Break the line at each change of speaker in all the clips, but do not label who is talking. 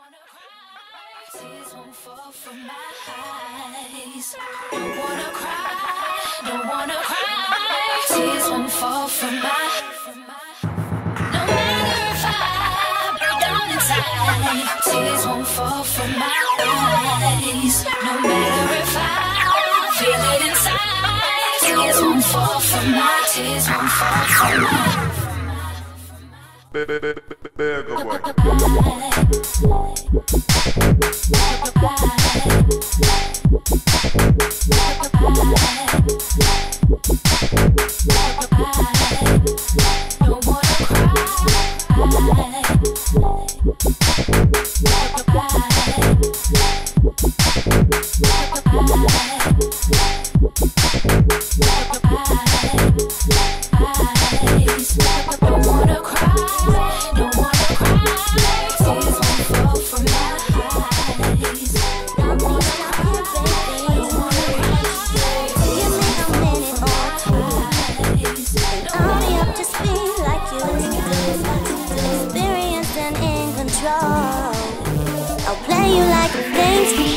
Tears won't fall from my eyes. Don't wanna cry, don't wanna cry. Tears won't fall from my. No matter if I break down inside, tears won't fall from my eyes. No matter if I feel it inside, tears won't fall from my. Tears won't fall from my.
I'll play you like a gangster.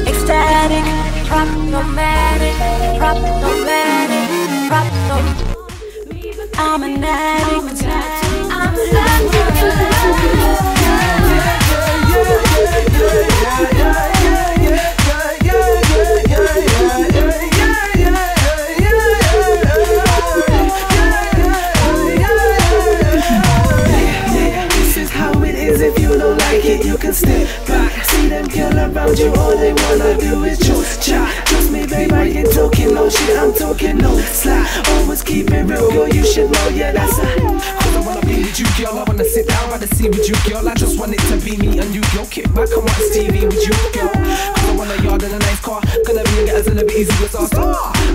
Ecstatic, problematic, I'm an addict. I'm stuck with your
This is how it step back. See them girl around you, all they wanna do is just chat. Trust me babe, I ain't talking no shit, I'm talking no slack. Always keep it real, girl, you should know, yeah, that's a cause I wanna be with you, girl, I wanna sit down by the sea with you, girl. I just want it to be me and you, girl. Kick back and watch TV with you, girl. Cause I want a yard and a nice car. Gonna be and get us a little bit easy with us.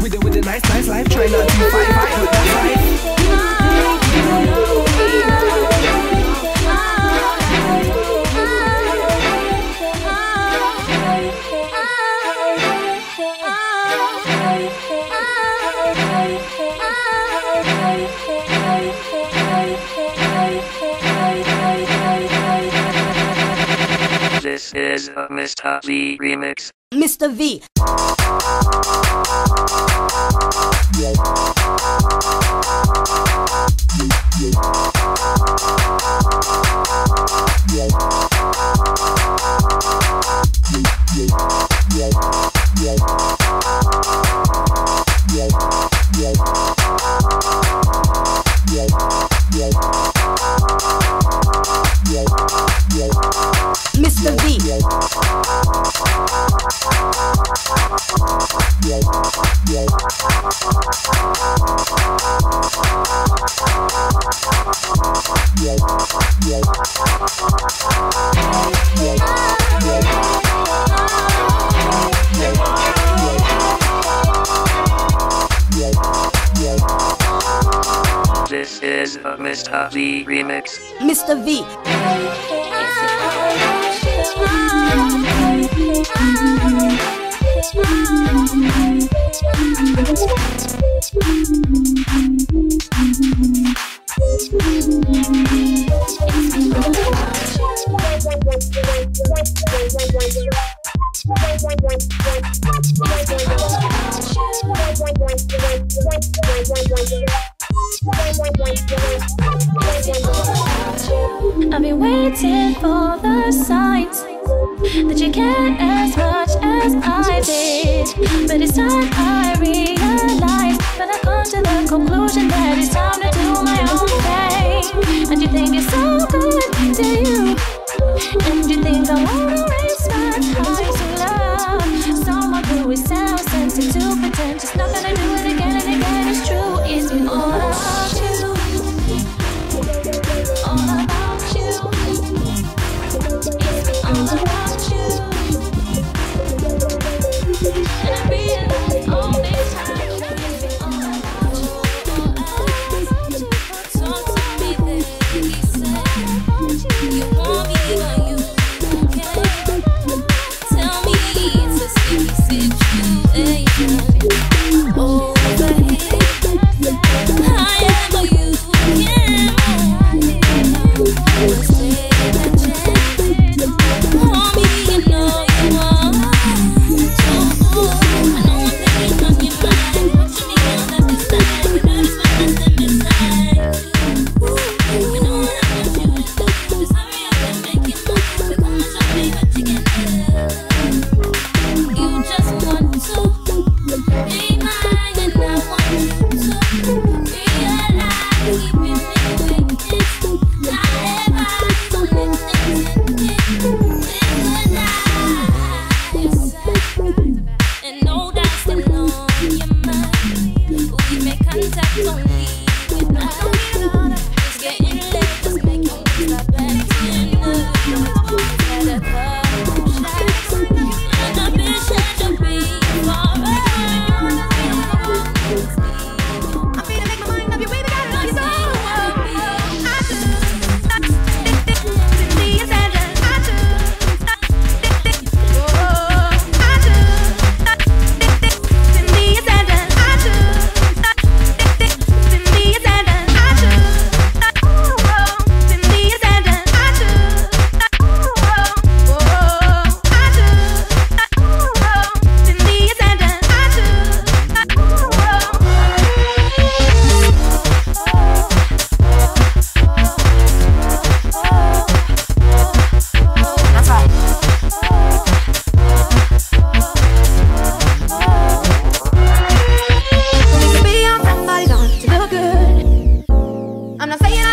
We do with a nice life, try not to fight, but that's right.
This is a Mr. V remix.
Mr. V. Mr. V.
This is a Mr. V remix.
Mr. V.
I've been waiting for the signs that you care as much as I did. But it's time I realize that I've come to the conclusion that it's time to do my own thing. And you think it's so good, do you? And you think I wanna waste my time to love someone who is self-sensitive, pretentious, not gonna do it again and again. It's true, it's been all about you. All about you. It's been all about you. And I realize all this time it's been all about you. Talk to me, baby. He said you want me, but you don't care. Tell me it's a secret situation. Over here, however you can.
I'm not saying